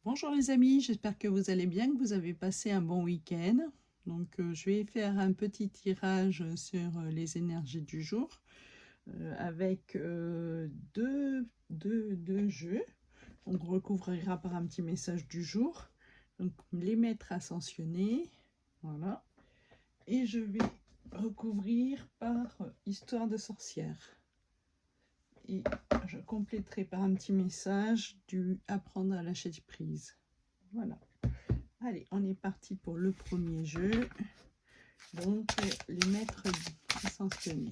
Bonjour les amis, j'espère que vous allez bien, que vous avez passé un bon week-end. Donc je vais faire un petit tirage sur les énergies du jour avec deux jeux. On recouvrira par un petit message du jour. Donc les maîtres ascensionnés, voilà. Et je vais recouvrir par histoire de sorcière. Et je compléterai par un petit message du apprendre à lâcher prise. Voilà. Allez, on est parti pour le premier jeu. Donc, les maîtres ascensionnés.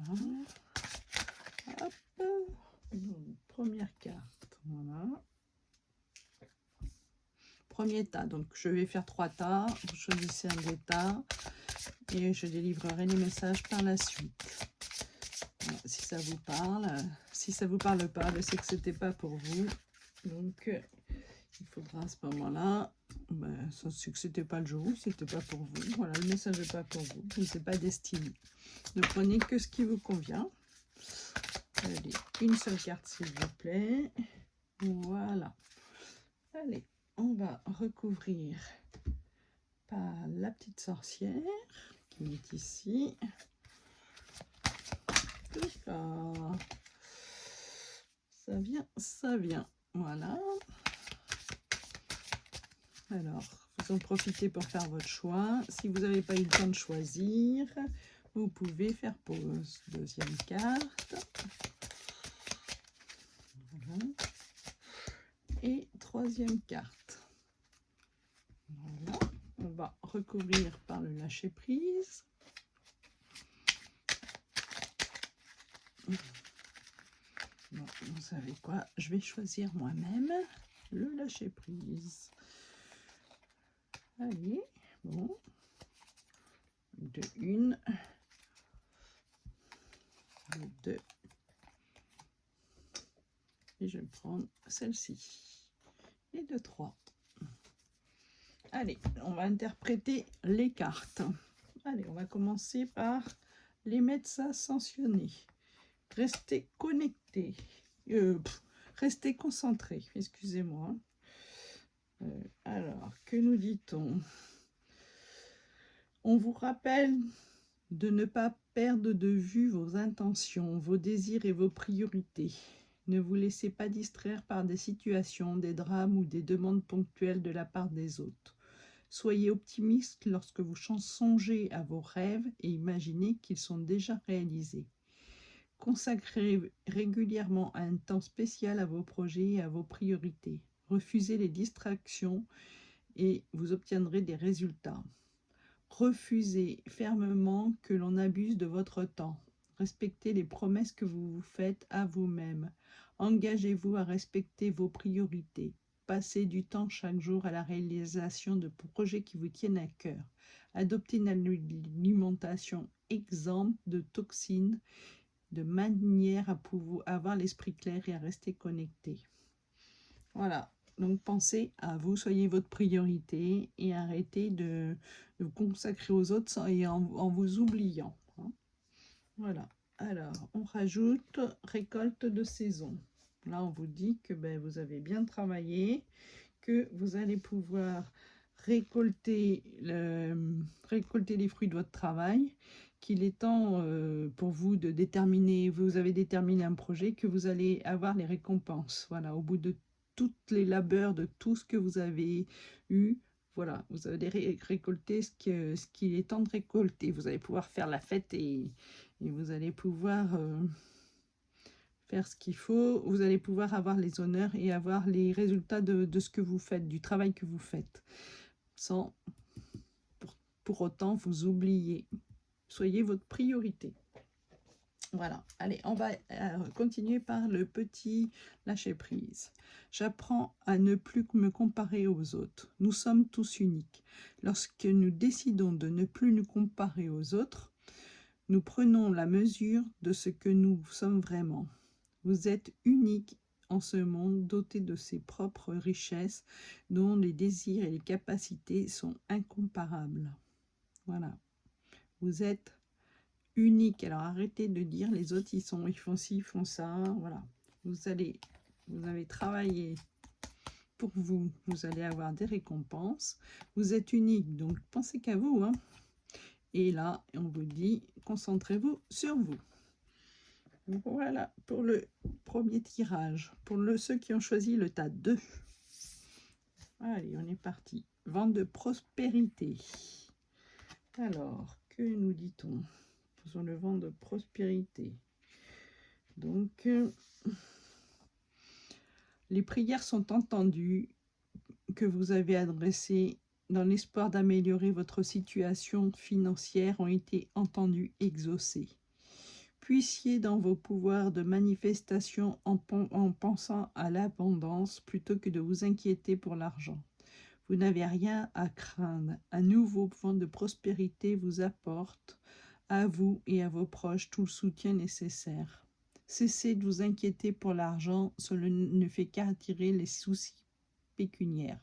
Voilà. Hop. Première carte. Voilà. Premier tas. Donc, je vais faire 3 tas. Vous choisissez un des tas. Et je délivrerai les messages par la suite. Voilà, si ça vous parle. Si ça vous parle pas, je sais que c'était pas pour vous. Donc, il faudra à ce moment-là, ça c'est que c'était pas le jour, c'était pas pour vous. Voilà, le message n'est pas pour vous, il n'est pas destiné. Ne prenez que ce qui vous convient. Allez, une seule carte s'il vous plaît. Voilà. Allez, on va recouvrir par la petite sorcière qui est ici. D'accord. Ça vient, ça vient. Voilà. Alors, vous en profitez pour faire votre choix. Si vous n'avez pas eu le temps de choisir, vous pouvez faire pause. Deuxième carte. Voilà. Et troisième carte. Voilà. On va recouvrir par le lâcher prise. Bon, vous savez quoi? Je vais choisir moi-même le lâcher prise. Allez, bon. De une. De deux. Et je vais prendre celle-ci. Et de 3. Allez, on va interpréter les cartes. Allez, on va commencer par les maîtres ascensionnés. Restez connectés. Restez concentrés, excusez-moi. Alors, que nous dit-on? On vous rappelle de ne pas perdre de vue vos intentions, vos désirs et vos priorités. Ne vous laissez pas distraire par des situations, des drames ou des demandes ponctuelles de la part des autres. Soyez optimiste lorsque vous songez à vos rêves et imaginez qu'ils sont déjà réalisés. Consacrez régulièrement un temps spécial à vos projets et à vos priorités. Refusez les distractions et vous obtiendrez des résultats. Refusez fermement que l'on abuse de votre temps. Respectez les promesses que vous vous faites à vous-même. Engagez-vous à respecter vos priorités. Passez du temps chaque jour à la réalisation de projets qui vous tiennent à cœur. Adoptez une alimentation exempte de toxines, de manière à pouvoir avoir l'esprit clair et à rester connecté. Voilà. Donc pensez à vous, soyez votre priorité et arrêtez de vous consacrer aux autres et en vous oubliant. Hein. Voilà. Alors, on rajoute récolte de saison. Là, on vous dit que vous avez bien travaillé, que vous allez pouvoir récolter les fruits de votre travail, qu'il est temps pour vous de déterminer, vous avez déterminé un projet, que vous allez avoir les récompenses. Voilà, au bout de toutes les labeurs, de tout ce que vous avez eu, voilà, vous allez récolter ce qu'il est temps de récolter. Vous allez pouvoir faire la fête et vous allez pouvoir faire ce qu'il faut. Vous allez pouvoir avoir les honneurs et avoir les résultats de ce que vous faites, du travail que vous faites, sans pour autant vous oublier. Soyez votre priorité. Voilà, allez, on va continuer par le petit lâcher-prise. J'apprends à ne plus me comparer aux autres. Nous sommes tous uniques. Lorsque nous décidons de ne plus nous comparer aux autres, nous prenons la mesure de ce que nous sommes vraiment. Vous êtes unique en ce monde doté de ses propres richesses, dont les désirs et les capacités sont incomparables. Voilà, vous êtes unique. Alors arrêtez de dire les autres ils font ci, ils font ça, voilà. vous avez travaillé pour vous, vous allez avoir des récompenses. Vous êtes unique, donc pensez qu'à vous, hein. Et là, on vous dit, concentrez-vous sur vous. Voilà pour le premier tirage. Pour ceux qui ont choisi le tas 2. Allez, on est parti. Vent de prospérité. Alors, que nous dit-on sur le vent de prospérité? Donc, les prières sont entendues que vous avez adressées dans l'espoir d'améliorer votre situation financière ont été entendues, exaucées. Puissiez dans vos pouvoirs de manifestation en pensant à l'abondance plutôt que de vous inquiéter pour l'argent. Vous n'avez rien à craindre. Un nouveau vent de prospérité vous apporte, à vous et à vos proches, tout le soutien nécessaire. Cessez de vous inquiéter pour l'argent, cela ne fait qu'attirer les soucis pécuniaires.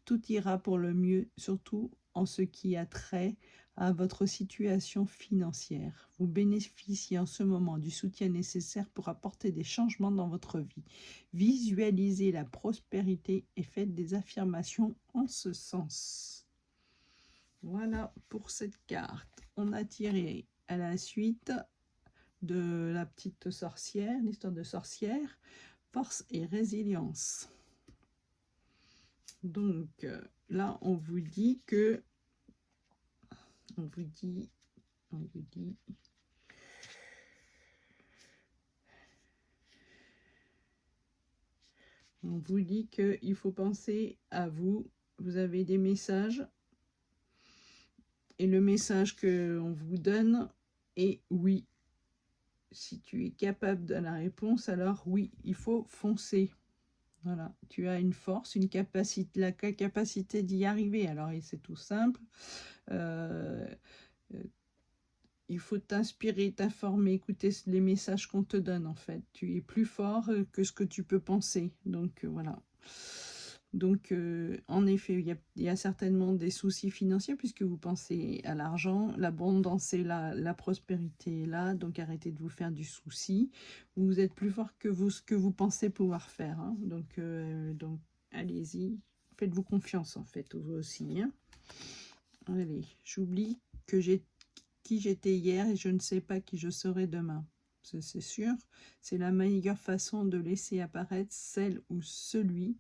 Tout ira pour le mieux, surtout en ce qui a trait à votre situation financière. Vous bénéficiez en ce moment du soutien nécessaire pour apporter des changements dans votre vie. Visualisez la prospérité et faites des affirmations en ce sens. Voilà pour cette carte. On a tiré à la suite de la petite sorcière, l'histoire de sorcière, force et résilience. Donc là, on vous dit que on vous dit qu'il faut penser à vous. Vous avez des messages et le message qu'on vous donne est oui. Si tu es capable de la réponse, alors oui, il faut foncer. Voilà, tu as une force, une capacité, la capacité d'y arriver. Alors, c'est tout simple. Il faut t'inspirer, t'informer, écouter les messages qu'on te donne, en fait. Tu es plus fort que ce que tu peux penser. Donc, voilà. Donc, en effet, il y a certainement des soucis financiers puisque vous pensez à l'argent, l'abondance est là, la prospérité est là, donc arrêtez de vous faire du souci. Vous êtes plus fort que vous, ce que vous pensez pouvoir faire. Hein. Donc allez-y, faites-vous confiance en fait, vous aussi. Hein. Allez, j'oublie que qui j'étais hier et je ne sais pas qui je serai demain. C'est sûr, c'est la meilleure façon de laisser apparaître celle ou celui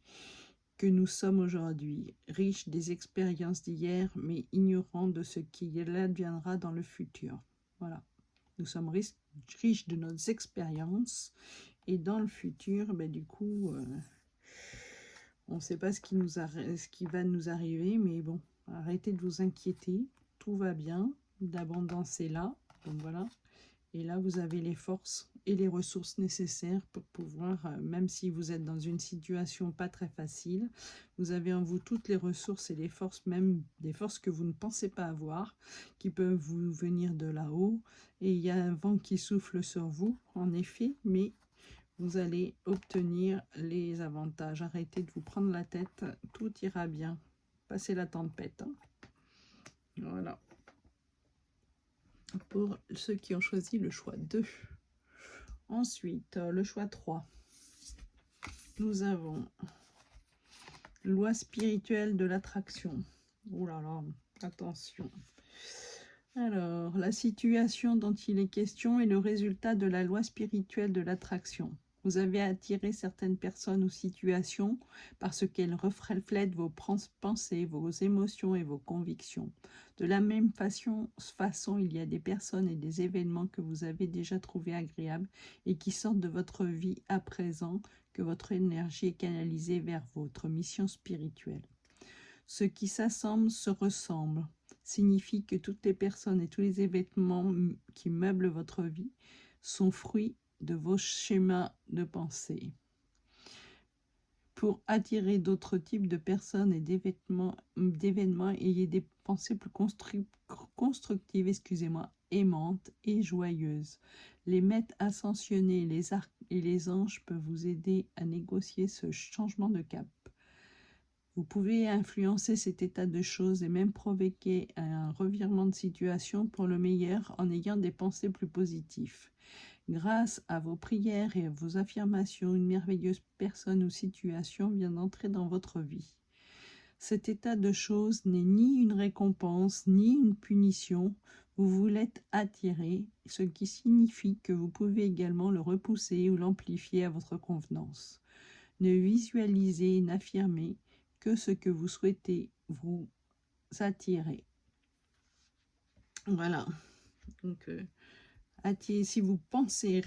que nous sommes aujourd'hui, riches des expériences d'hier, mais ignorants de ce qui adviendra dans le futur. Voilà. Nous sommes riches de nos expériences, et dans le futur, ben, du coup, on ne sait pas ce qui va nous arriver, mais bon, arrêtez de vous inquiéter, tout va bien, l'abondance est là, donc voilà. Et là, vous avez les forces et les ressources nécessaires pour pouvoir, même si vous êtes dans une situation pas très facile, vous avez en vous toutes les ressources et les forces, même des forces que vous ne pensez pas avoir, qui peuvent vous venir de là-haut. Et il y a un vent qui souffle sur vous, en effet, mais vous allez obtenir les avantages. Arrêtez de vous prendre la tête, tout ira bien. Passez la tempête. Hein. Voilà. Pour ceux qui ont choisi le choix 2. Ensuite, le choix 3. Nous avons loi spirituelle de l'attraction. Oh là là, attention. Alors, la situation dont il est question est le résultat de la loi spirituelle de l'attraction. Vous avez attiré certaines personnes ou situations parce qu'elles reflètent vos pensées, vos émotions et vos convictions. De la même façon, il y a des personnes et des événements que vous avez déjà trouvés agréables et qui sortent de votre vie à présent, que votre énergie est canalisée vers votre mission spirituelle. Ce qui s'assemble se ressemble signifie que toutes les personnes et tous les événements qui meublent votre vie sont fruits de vos schémas de pensée. Pour attirer d'autres types de personnes et d'événements, ayez des pensées plus constructives, aimantes et joyeuses. Les maîtres ascensionnés, les arcs et les anges peuvent vous aider à négocier ce changement de cap. Vous pouvez influencer cet état de choses et même provoquer un revirement de situation pour le meilleur en ayant des pensées plus positives. Grâce à vos prières et à vos affirmations, une merveilleuse personne ou situation vient d'entrer dans votre vie. Cet état de choses n'est ni une récompense, ni une punition. Vous vous l'êtes attiré, ce qui signifie que vous pouvez également le repousser ou l'amplifier à votre convenance. Ne visualisez et n'affirmez que ce que vous souhaitez vous attirer. Voilà. Donc, si vous pensez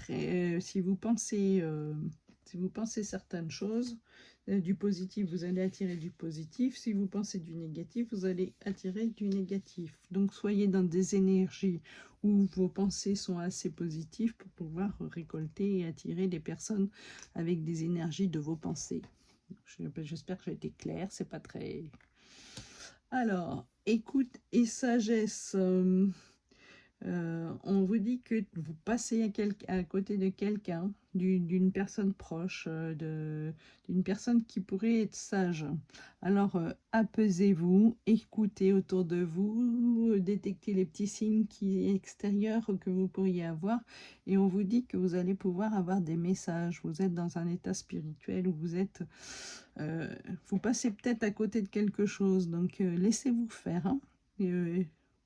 certaines choses, du positif, vous allez attirer du positif. Si vous pensez du négatif, vous allez attirer du négatif. Donc, soyez dans des énergies où vos pensées sont assez positives pour pouvoir récolter et attirer des personnes avec des énergies de vos pensées. J'espère que j'ai été claire, c'est pas très... Alors, écoute et sagesse... on vous dit que vous passez à côté de quelqu'un, d'une personne proche, d'une personne qui pourrait être sage. Alors, apaisez-vous, écoutez autour de vous, détectez les petits signes extérieurs que vous pourriez avoir, et on vous dit que vous allez pouvoir avoir des messages. Vous êtes dans un état spirituel où vous passez peut-être à côté de quelque chose, donc laissez-vous faire, hein.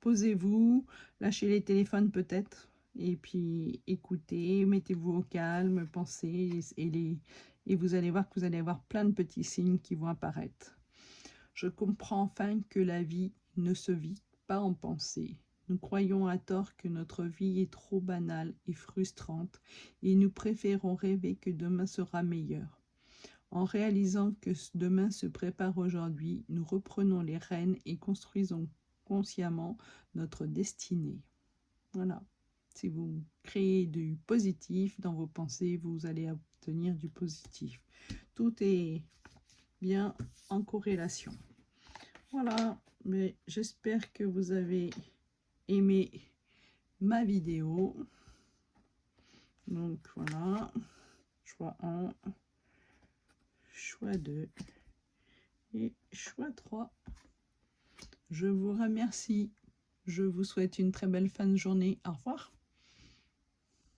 Posez-vous, lâchez les téléphones peut-être, et puis écoutez, mettez-vous au calme, pensez, et vous allez voir que vous allez avoir plein de petits signes qui vont apparaître. Je comprends enfin que la vie ne se vit pas en pensée. Nous croyons à tort que notre vie est trop banale et frustrante, et nous préférons rêver que demain sera meilleur. En réalisant que demain se prépare aujourd'hui, nous reprenons les rênes et construisons consciemment notre destinée. Voilà. Si vous créez du positif dans vos pensées, vous allez obtenir du positif. Tout est bien en corrélation. Voilà. Mais j'espère que vous avez aimé ma vidéo. Donc voilà. Choix 1. Choix 2. Et choix 3. Je vous remercie. Je vous souhaite une très belle fin de journée. Au revoir.